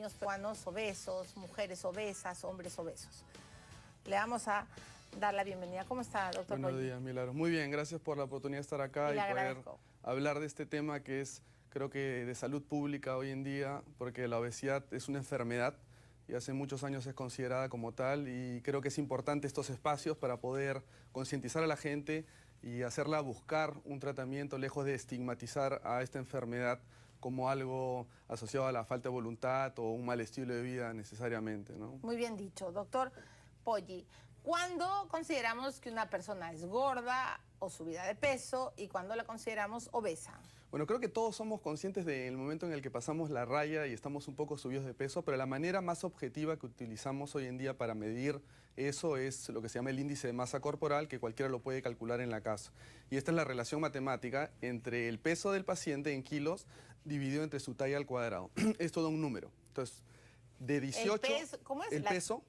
niños peruanos obesos, mujeres obesas, hombres obesos. Le vamos a dar la bienvenida. ¿Cómo está, doctor? Buenos días, Milagros. Muy bien, gracias por la oportunidad de estar acá y poder hablar de este tema que es, creo que, de salud pública hoy en día, porque la obesidad es una enfermedad y hace muchos años es considerada como tal, y creo que es importante estos espacios para poder concientizar a la gente y hacerla buscar un tratamiento lejos de estigmatizar a esta enfermedad como algo asociado a la falta de voluntad o un mal estilo de vida necesariamente, ¿no? Muy bien dicho, doctor Poggi. ¿Cuándo consideramos que una persona es gorda o subida de peso y cuándo la consideramos obesa? Bueno, creo que todos somos conscientes del momento en el que pasamos la raya y estamos un poco subidos de peso, pero la manera más objetiva que utilizamos hoy en día para medir eso es lo que se llama el índice de masa corporal, que cualquiera lo puede calcular en la casa. Y esta es la relación matemática entre el peso del paciente en kilos dividido entre su talla al cuadrado. Es todo un número. Entonces, de 18, ¿cómo es? el peso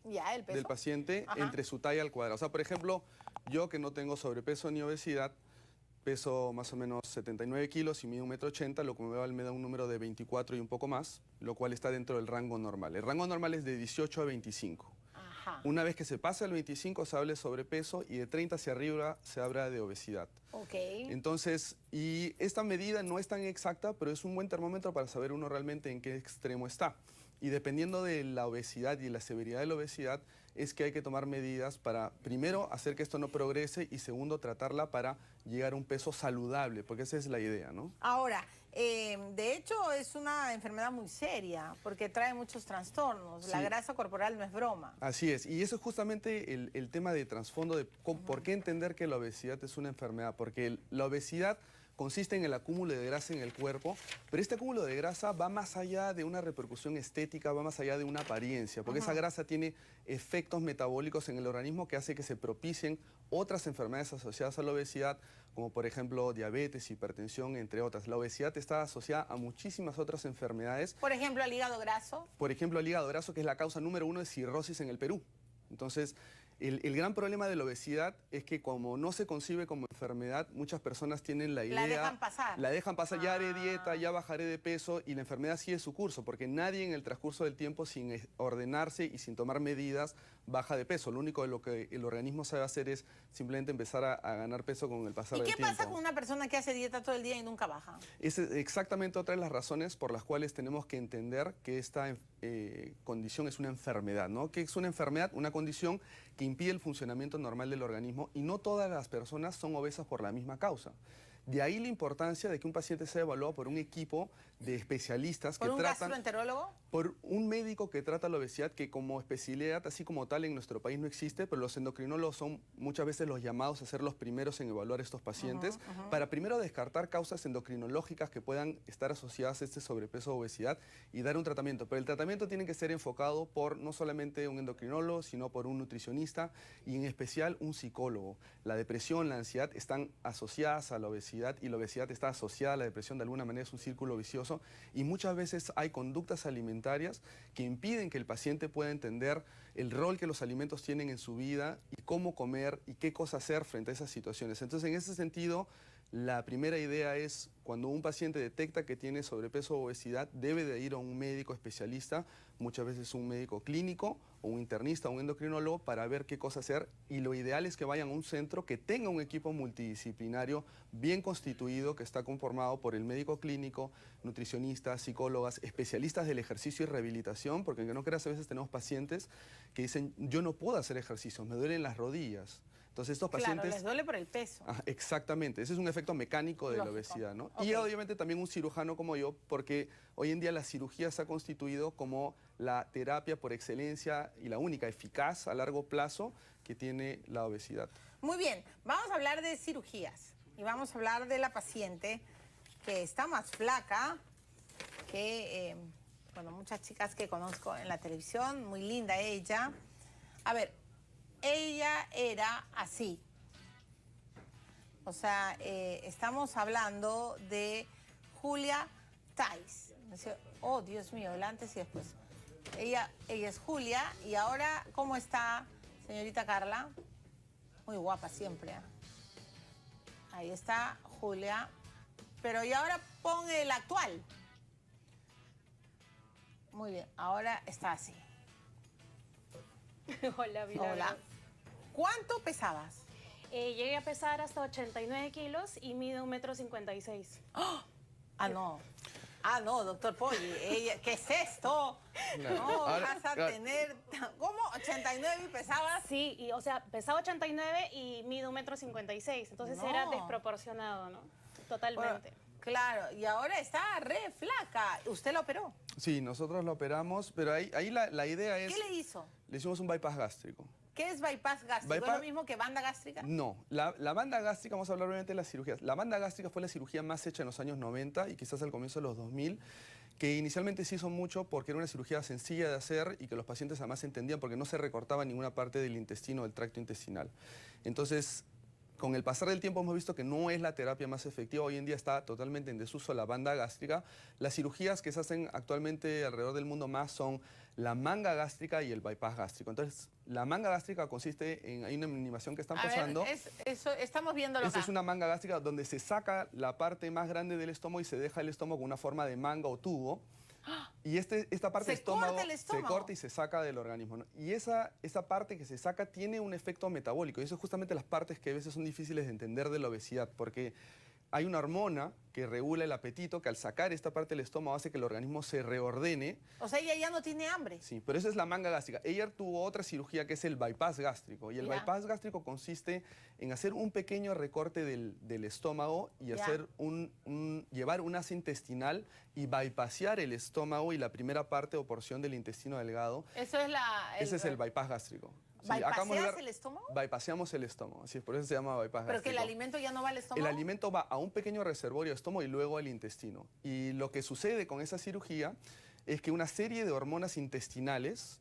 del paciente entre su talla al cuadrado. O sea, por ejemplo, yo que no tengo sobrepeso ni obesidad, peso más o menos 79 kilos y mido 1,80 m, lo que me da un número de 24 y un poco más, lo cual está dentro del rango normal. El rango normal es de 18 a 25. Ajá. Una vez que se pasa el 25 se habla de sobrepeso y de 30 hacia arriba se habla de obesidad. Ok. Entonces, y esta medida no es tan exacta, pero es un buen termómetro para saber uno realmente en qué extremo está. Y dependiendo de la obesidad y la severidad de la obesidad, es que hay que tomar medidas para, primero, hacer que esto no progrese y, segundo, tratarla para llegar a un peso saludable, porque esa es la idea, ¿no? Ahora, de hecho, es una enfermedad muy seria porque trae muchos trastornos. Sí. La grasa corporal no es broma. Así es, y eso es justamente el tema de trasfondo de por qué entender que la obesidad es una enfermedad, porque la obesidad consiste en el acúmulo de grasa en el cuerpo, pero este acúmulo de grasa va más allá de una repercusión estética, va más allá de una apariencia, porque esa grasa tiene efectos metabólicos en el organismo que hace que se propicien otras enfermedades asociadas a la obesidad, como por ejemplo diabetes, hipertensión, entre otras. La obesidad está asociada a muchísimas otras enfermedades. Por ejemplo, al hígado graso. Por ejemplo, al hígado graso, que es la causa número 1 de cirrosis en el Perú. Entonces, el gran problema de la obesidad es que como no se concibe como enfermedad, muchas personas tienen la idea... La dejan pasar. La dejan pasar, ya haré dieta, ya bajaré de peso, y la enfermedad sigue su curso, porque nadie en el transcurso del tiempo, sin ordenarse y sin tomar medidas, baja de peso. Lo único de lo que el organismo sabe hacer es simplemente empezar a ganar peso con el pasar del tiempo. ¿Y qué pasa con una persona que hace dieta todo el día y nunca baja? Es exactamente otra de las razones por las cuales tenemos que entender que esta condición es una enfermedad, ¿no? Que es una enfermedad, una condición que impide el funcionamiento normal del organismo, y no todas las personas son obesas por la misma causa. De ahí la importancia de que un paciente sea evaluado por un equipo de especialistas que tratan... ¿Por un gastroenterólogo? Por un médico que trata la obesidad, que como especialidad, así como tal, en nuestro país no existe, pero los endocrinólogos son muchas veces los llamados a ser los primeros en evaluar a estos pacientes, para primero descartar causas endocrinológicas que puedan estar asociadas a este sobrepeso o obesidad y dar un tratamiento. Pero el tratamiento tiene que ser enfocado por no solamente un endocrinólogo, sino por un nutricionista y en especial un psicólogo. La depresión, la ansiedad están asociadas a la obesidad, y la obesidad está asociada a la depresión. De alguna manera es un círculo vicioso, y muchas veces hay conductas alimentarias que impiden que el paciente pueda entender el rol que los alimentos tienen en su vida y cómo comer y qué cosa hacer frente a esas situaciones. Entonces, en ese sentido, la primera idea es, cuando un paciente detecta que tiene sobrepeso o obesidad, debe de ir a un médico especialista, muchas veces un médico clínico, o un internista, o un endocrinólogo, para ver qué cosa hacer, y lo ideal es que vayan a un centro que tenga un equipo multidisciplinario bien constituido, que está conformado por el médico clínico, nutricionistas, psicólogas, especialistas del ejercicio y rehabilitación, porque aunque no creas, a veces tenemos pacientes que dicen, yo no puedo hacer ejercicios, me duelen las rodillas. Entonces estos pacientes... Claro, les duele por el peso. Exactamente, ese es un efecto mecánico de la obesidad, ¿no? Okay. Y obviamente también un cirujano como yo, porque hoy en día la cirugía se ha constituido como la terapia por excelencia y la única eficaz a largo plazo que tiene la obesidad. Muy bien, vamos a hablar de cirugías y vamos a hablar de la paciente que está más flaca que, bueno, muchas chicas que conozco en la televisión, muy linda ella. A ver, ella era así. O sea, estamos hablando de Julia Thais. Oh, Dios mío, el antes y después. Ella es Julia, y ahora, ¿cómo está, señorita Carla? Muy guapa siempre, ¿eh? Ahí está Julia. Pero y ahora pon el actual. Muy bien, ahora está así. Hola, Milagros. Hola. ¿Cuánto pesabas? Llegué a pesar hasta 89 kilos y mido 1,56 m. ¡Oh! Ah, no, doctor Poggi, ¿qué es esto? No, vas a tener... ¿Cómo? ¿89 y pesabas? Sí, y, o sea, pesaba 89 y mido 1,56 m. Entonces No. era desproporcionado, ¿no? Totalmente. Bueno, claro, y ahora está re flaca. ¿Usted la operó? Sí, nosotros lo operamos, pero ahí la idea es... ¿Qué le hizo? Le hicimos un bypass gástrico. ¿Qué es bypass gástrico? ¿Es lo mismo que banda gástrica? No, la banda gástrica, vamos a hablar obviamente de las cirugías. La banda gástrica fue la cirugía más hecha en los años 90 y quizás al comienzo de los 2000, que inicialmente se hizo mucho porque era una cirugía sencilla de hacer y que los pacientes además entendían porque no se recortaba ninguna parte del intestino o del tracto intestinal. Entonces, con el pasar del tiempo hemos visto que no es la terapia más efectiva. Hoy en día está totalmente en desuso la banda gástrica. Las cirugías que se hacen actualmente alrededor del mundo más son la manga gástrica y el bypass gástrico. Entonces, la manga gástrica consiste en... Hay una animación que están pasando. Eso, estamos viéndolo acá. Esta es una manga gástrica donde se saca la parte más grande del estómago y se deja el estómago con una forma de manga o tubo. Y esta parte del estómago se corta y se saca del organismo, ¿no? Y esa parte que se saca tiene un efecto metabólico. Y eso es justamente las partes que a veces son difíciles de entender de la obesidad, porque hay una hormona que regula el apetito que al sacar esta parte del estómago hace que el organismo se reordene. O sea, ella ya no tiene hambre. Sí, pero esa es la manga gástrica. Ella tuvo otra cirugía que es el bypass gástrico. Y el bypass gástrico consiste en hacer un pequeño recorte del estómago y hacer llevar un asa intestinal y bypassear el estómago y la primera parte o porción del intestino delgado. Eso es Ese es el bypass gástrico. Sí, ¿Bypasseas el estómago? Bypasseamos el estómago, así es, por eso se llama bypass gástrico. ¿Pero que el alimento ya no va al estómago? El alimento va a un pequeño reservorio de estómago y luego al intestino. Y lo que sucede con esa cirugía es que una serie de hormonas intestinales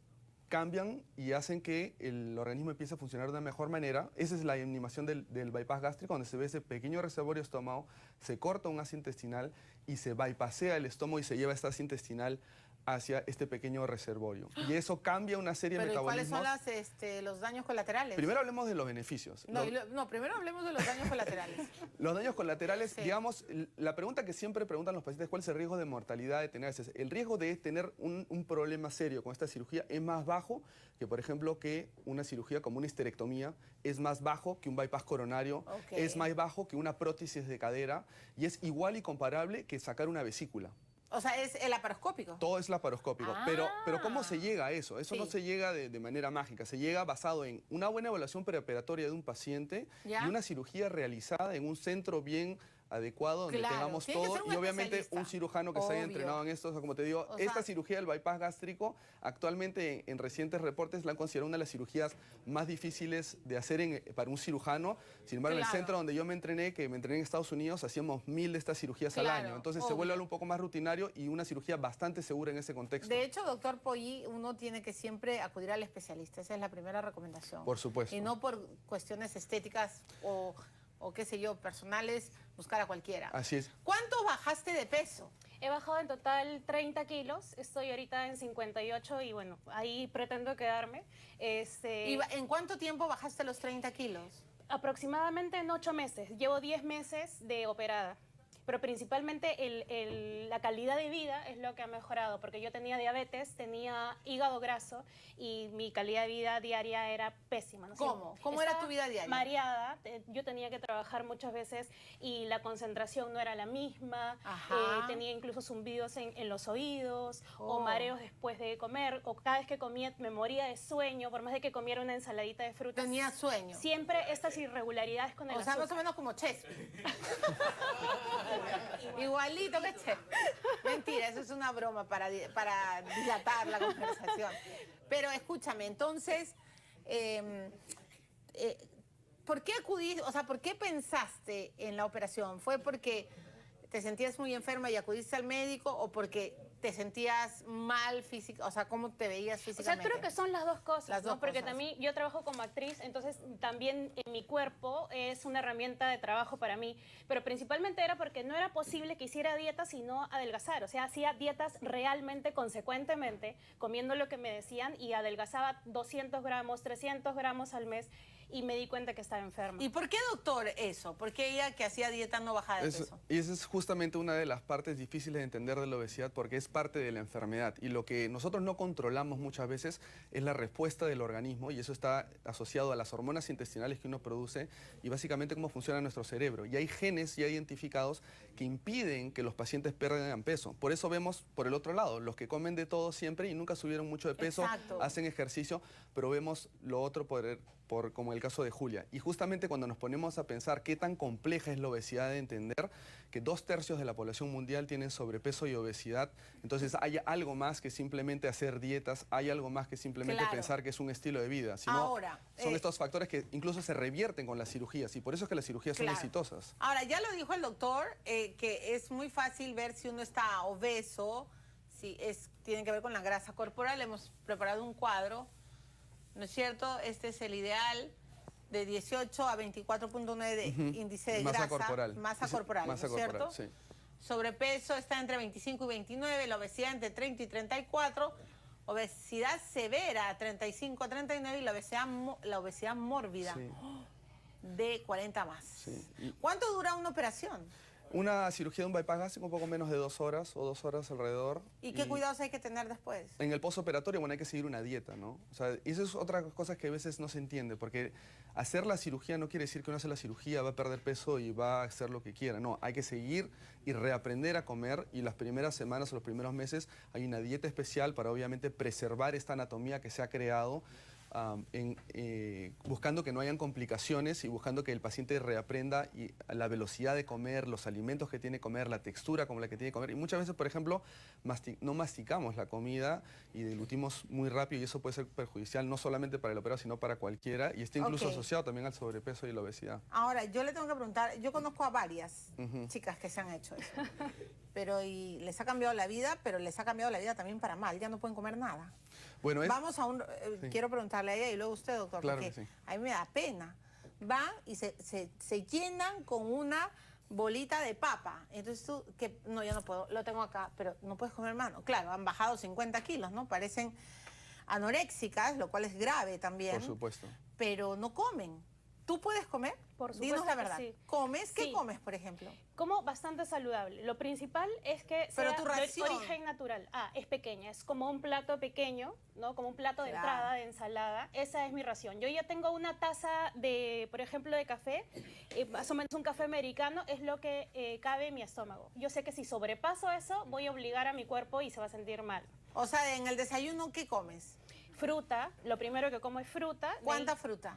cambian y hacen que el organismo empiece a funcionar de una mejor manera. Esa es la animación del bypass gástrico, donde se ve ese pequeño reservorio de estómago, se corta un asa intestinal y se bypassea el estómago y se lleva esta asa intestinal hacia este pequeño reservorio. Y eso cambia una serie de metabolismos. ¿Cuáles son los daños colaterales? Primero hablemos de los beneficios. No, primero hablemos de los daños colaterales. Los daños colaterales, digamos, la pregunta que siempre preguntan los pacientes, ¿cuál es el riesgo de mortalidad de tener? El riesgo de tener un problema serio con esta cirugía es más bajo que, por ejemplo, que una cirugía como una histerectomía, es más bajo que un bypass coronario, es más bajo que una prótesis de cadera y es igual y comparable que sacar una vesícula. O sea, es el laparoscópico. Todo es laparoscópico. Pero ¿cómo se llega a eso? Eso no se llega de manera mágica. Se llega basado en una buena evaluación preoperatoria de un paciente y una cirugía realizada en un centro bien adecuado, donde tengamos todo, y obviamente un cirujano que se haya entrenado en esto. O sea, como te digo, esta cirugía del bypass gástrico, actualmente en recientes reportes la han considerado una de las cirugías más difíciles de hacer para un cirujano. Sin embargo, en el centro donde yo me entrené, que me entrené en Estados Unidos, hacíamos 1000 de estas cirugías al año. Entonces se vuelve algo un poco más rutinario y una cirugía bastante segura en ese contexto. De hecho, doctor Poggi, uno tiene que siempre acudir al especialista. Esa es la primera recomendación. Por supuesto. Y no por cuestiones estéticas o qué sé yo, personales, buscar a cualquiera. Así es. ¿Cuánto bajaste de peso? He bajado en total 30 kilos, estoy ahorita en 58 y bueno, ahí pretendo quedarme. ¿Y en cuánto tiempo bajaste los 30 kilos? Aproximadamente en 8 meses, llevo 10 meses de operada. Pero principalmente la calidad de vida es lo que ha mejorado, porque yo tenía diabetes, tenía hígado graso y mi calidad de vida diaria era pésima. ¿No? ¿Cómo? ¿Cómo era tu vida diaria? Mareada, yo tenía que trabajar muchas veces y la concentración no era la misma, tenía incluso zumbidos en los oídos o mareos después de comer, o cada vez que comía me moría de sueño, por más de que comiera una ensaladita de frutas. ¿Tenía sueño? Siempre estas irregularidades con el azúcar. O sea, más o menos como Chespi. Igualito que Chespi. Mentira, eso es una broma para dilatar la conversación. Pero escúchame, entonces, ¿por qué acudiste, o sea, por qué pensaste en la operación? ¿Fue porque te sentías muy enferma y acudiste al médico o porque te sentías mal física, o sea, cómo te veías físicamente? O sea, creo que son las dos cosas, las dos porque cosas. también yo trabajo como actriz, entonces también en mi cuerpo es una herramienta de trabajo para mí, pero principalmente era porque no era posible que hiciera dietas y no adelgazar, o sea, hacía dietas realmente, consecuentemente, comiendo lo que me decían y adelgazaba 200 gramos, 300 gramos al mes y me di cuenta que estaba enferma. ¿Y por qué, doctor, eso? ¿Por qué ella que hacía dieta no bajaba de peso? Y esa es justamente una de las partes difíciles de entender de la obesidad, porque es es parte de la enfermedad. Y lo que nosotros no controlamos muchas veces es la respuesta del organismo, y eso está asociado a las hormonas intestinales que uno produce y básicamente cómo funciona nuestro cerebro. Y hay genes ya identificados que impiden que los pacientes pierdan peso. Por eso vemos por el otro lado, los que comen de todo siempre y nunca subieron mucho de peso, Exacto. hacen ejercicio, pero vemos lo otro como el caso de Julia. Y justamente cuando nos ponemos a pensar qué tan compleja es la obesidad, de entender que 2/3 de la población mundial tienen sobrepeso y obesidad, entonces hay algo más que simplemente hacer dietas, hay algo más que simplemente pensar que es un estilo de vida, sino ahora, son estos factores que incluso se revierten con las cirugías, y por eso es que las cirugías son exitosas. Ahora, ya lo dijo el doctor, que es muy fácil ver si uno está obeso, si tiene que ver con la grasa corporal. Hemos preparado un cuadro, ¿no es cierto? Este es el ideal de 18 a 24.9 de índice de masa grasa. Corporal. Masa corporal, ¿no es cierto? Sí. Sobrepeso está entre 25 y 29, la obesidad entre 30 y 34, obesidad severa 35 a 39 y la obesidad mórbida de 40 más. Sí. ¿Cuánto dura una operación? Una cirugía de un bypass gástrico un poco menos de 2 horas o 2 horas alrededor. ¿Y qué cuidados hay que tener después? En el postoperatorio, bueno, hay que seguir una dieta, ¿no? O sea, y eso es otra cosa que a veces no se entiende, porque hacer la cirugía no quiere decir que uno hace la cirugía, va a perder peso y va a hacer lo que quiera. No, hay que seguir y reaprender a comer, y las primeras semanas o los primeros meses hay una dieta especial para obviamente preservar esta anatomía que se ha creado, buscando que no hayan complicaciones y buscando que el paciente reaprenda la velocidad de comer, los alimentos que tiene que comer, la textura como la que tiene que comer. Y muchas veces, por ejemplo, no masticamos la comida y deglutimos muy rápido, y eso puede ser perjudicial no solamente para el operado, sino para cualquiera, y está incluso asociado también al sobrepeso y la obesidad. Ahora, yo le tengo que preguntar, yo conozco a varias chicas que se han hecho eso, pero y les ha cambiado la vida, pero les ha cambiado la vida también para mal, ya no pueden comer nada. Bueno, vamos a quiero preguntarle a ella y luego usted, doctor, claro, porque a mí me da pena. Van y se llenan con una bolita de papa. Entonces tú, no, yo no puedo, lo tengo acá, pero no puedes comer mano. Claro, han bajado 50 kilos, ¿no? Parecen anoréxicas, lo cual es grave también. Por supuesto. Pero no comen. ¿Tú puedes comer? Por supuesto. Dinos la verdad. Sí. ¿Comes? ¿Qué comes, por ejemplo? Como bastante saludable. Lo principal es que sea de origen natural. Es pequeña, es como un plato pequeño, ¿no? Como un plato de entrada, de ensalada. Esa es mi ración. Yo ya tengo una taza de, por ejemplo, de café, más o menos un café americano, es lo que cabe en mi estómago. Yo sé que si sobrepaso eso, voy a obligar a mi cuerpo y se va a sentir mal. O sea, en el desayuno, ¿qué comes? Fruta. Lo primero que como es fruta. ¿Cuánta fruta?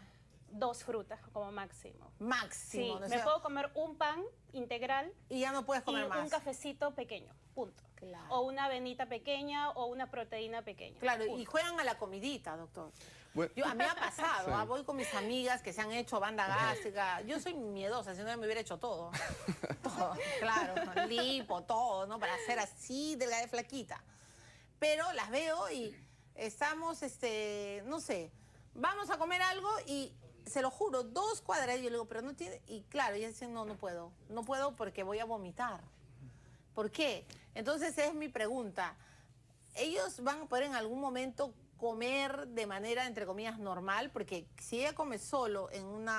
2 frutas como máximo. Máximo. Sí, ¿no? me puedo comer un pan integral. Y ya no puedes comer más. Y un cafecito pequeño, punto. Claro. O una avenita pequeña o una proteína pequeña. Claro, punto. Y juegan a la comidita, doctor. Bueno. A mí me ha pasado, voy con mis amigas que se han hecho banda gástrica. Yo soy miedosa, si no me hubiera hecho todo. Todo, claro, lipo, todo, ¿no? Para ser así delgada y flaquita. Pero las veo y estamos, no sé, vamos a comer algo y se lo juro, 2 cuadras, y yo le digo, pero no tiene, y claro, ella dice, no puedo porque voy a vomitar. ¿Por qué? Entonces es mi pregunta, ¿ellos van a poder en algún momento comer de manera, entre comillas, normal? Porque si ella come solo en un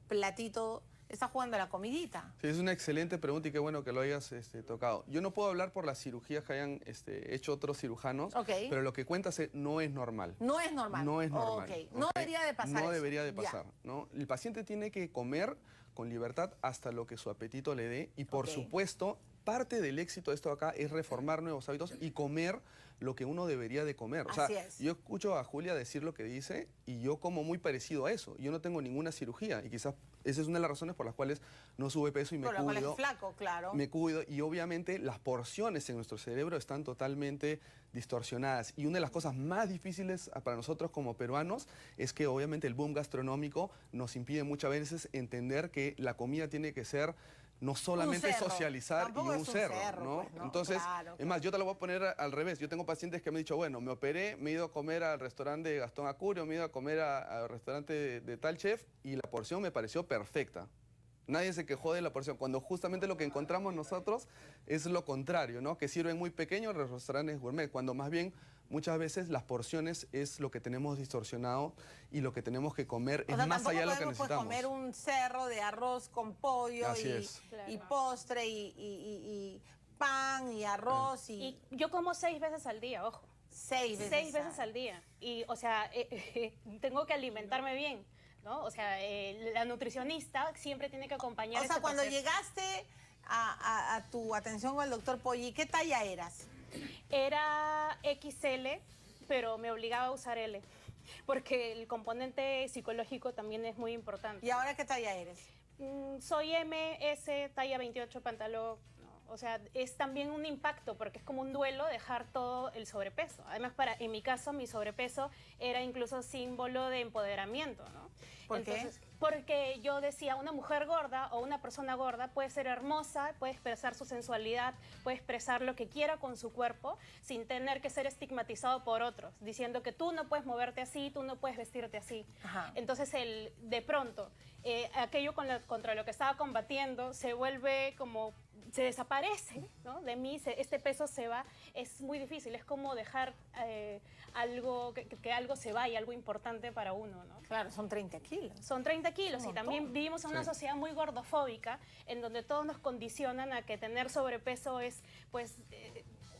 platito, está jugando a la comidita. Sí, es una excelente pregunta y qué bueno que lo hayas tocado. Yo no puedo hablar por las cirugías que hayan hecho otros cirujanos, pero lo que cuentas no es normal. No es normal. No es normal. No debería de pasar. No debería de pasar, ¿no? El paciente tiene que comer con libertad hasta lo que su apetito le dé, y por supuesto, parte del éxito de esto acá es reformar nuevos hábitos y comer lo que uno debería de comer. O sea, yo escucho a Julia decir lo que dice y yo como muy parecido a eso. Yo no tengo ninguna cirugía y quizás esa es una de las razones por las cuales no sube peso y me cuido. Por las cuales es flaco, claro. Me cuido, y obviamente las porciones en nuestro cerebro están totalmente distorsionadas. Y una de las cosas más difíciles para nosotros como peruanos es que obviamente el boom gastronómico nos impide muchas veces entender que la comida tiene que ser no solamente socializar tampoco y un cerro, ¿no? Pues, ¿no? Entonces, claro. Es más, yo te lo voy a poner al revés. Yo tengo pacientes que me han dicho, bueno, me operé, me he ido a comer al restaurante de Gastón Acurio, me he ido a comer al restaurante de tal chef, y la porción me pareció perfecta. Nadie se quejó de la porción, cuando justamente lo que encontramos nosotros es lo contrario, ¿no? Que sirven muy pequeños los restaurantes gourmet, cuando más bien muchas veces las porciones es lo que tenemos distorsionado y lo que tenemos que comer es más allá de lo que necesitamos. Comer un cerro de arroz con pollo y Así es. y postre y pan y arroz y yo como 6 veces al día, ojo. 6 veces. 6 veces al día. Y, o sea, tengo que alimentarme bien, ¿no? O sea, la nutricionista siempre tiene que acompañar O sea, ese cuando proceso. llegaste a tu atención con el doctor Polly, ¿qué talla eras? Era XL, pero me obligaba a usar L, porque el componente psicológico también es muy importante. ¿Y ahora qué talla eres? Soy MS, talla 28, pantalón. ¿No? O sea, es también un impacto, porque es como un duelo dejar todo el sobrepeso. Además, en mi caso, mi sobrepeso era incluso símbolo de empoderamiento, ¿no? ¿Por qué? Porque yo decía, una mujer gorda o una persona gorda puede ser hermosa, puede expresar su sensualidad, puede expresar lo que quiera con su cuerpo sin tener que ser estigmatizado por otros, diciendo que tú no puedes moverte así, tú no puedes vestirte así. Ajá. Entonces, de pronto, aquello contra lo que estaba combatiendo se vuelve como, se desaparece, ¿no? De mí, este peso se va, es muy difícil, es como dejar algo, que algo se vaya, algo importante para uno, ¿no? Claro, son 30 kilos. Son 30 kilos Un y también montón. vivimos en una sociedad muy gordofóbica en donde todos nos condicionan a que tener sobrepeso es, pues,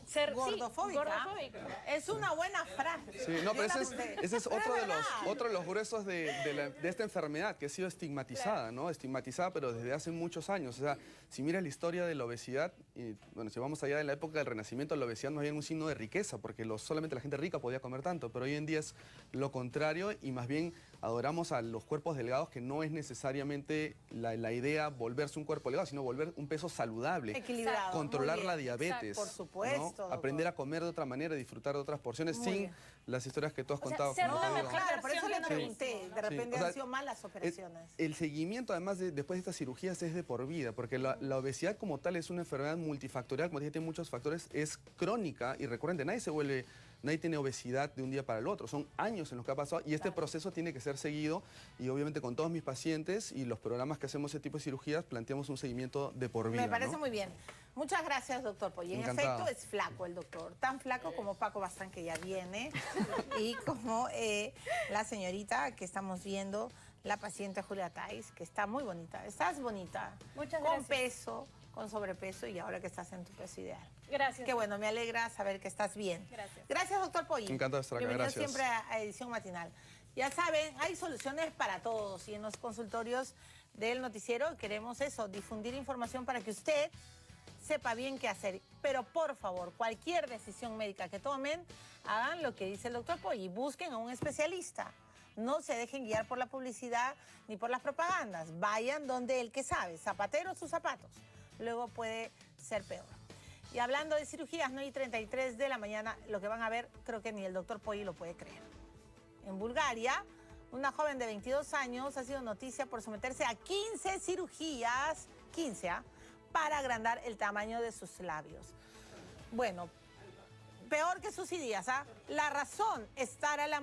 ser Gordofóbica. gordofóbico. Es una buena frase. Sí, no, pero Yo la ese apunté. es Pero otro es de los, verdad. otro de los gruesos de esta enfermedad que ha sido estigmatizada, ¿no? Estigmatizada, pero desde hace muchos años. O sea, si miras la historia de la obesidad, y, bueno, si vamos allá de la época del Renacimiento, la obesidad no había un signo de riqueza, porque solamente la gente rica podía comer tanto, pero hoy en día es lo contrario y más bien adoramos a los cuerpos delgados, que no es necesariamente la idea volverse un cuerpo delgado, sino volver un peso saludable. Equilibrado. Controlar Muy la bien. diabetes. Por supuesto, ¿no? doctor. Aprender a comer de otra manera, disfrutar de otras porciones Muy sin bien. las historias que tú has O sea, contado. ser como una te digo. mejor Claro, por eso le versión de uno pregunté. mismo, ¿no? De repente Sí, o sea, han sido malas operaciones. El seguimiento, además, después de estas cirugías es de por vida, porque la obesidad como tal es una enfermedad multifactorial, como dije, tiene muchos factores, es crónica y recurrente. Nadie tiene obesidad de un día para el otro, son años en los que ha pasado y este proceso tiene que ser seguido y obviamente con todos mis pacientes y los programas que hacemos ese tipo de cirugías planteamos un seguimiento de por vida. Me parece ¿no? muy bien. Muchas gracias, doctor Polly. En Encantado. efecto, es flaco el doctor. Tan flaco como Paco Bazán, que ya viene, y como la señorita que estamos viendo, la paciente Julia Tais, que está muy bonita. Estás bonita. Muchas con gracias. peso, con sobrepeso y ahora que estás en tu peso ideal. Gracias. Qué bueno, me alegra saber que estás bien. Gracias. Gracias, doctor Polly. Encantado de estar acá, Bienvenido gracias. siempre a Edición Matinal. Ya saben, hay soluciones para todos y en los consultorios del noticiero queremos eso, difundir información para que usted sepa bien qué hacer. Pero por favor, cualquier decisión médica que tomen, hagan lo que dice el doctor Polly, busquen a un especialista. No se dejen guiar por la publicidad ni por las propagandas. Vayan donde el que sabe, zapatero sus zapatos. Luego puede ser peor. Y hablando de cirugías, 9:33 de la mañana, lo que van a ver, creo que ni el doctor Polly lo puede creer. En Bulgaria, una joven de 22 años ha sido noticia por someterse a 15 cirugías, 15, para agrandar el tamaño de sus labios. Bueno, peor que sus ideas, La razón estará a la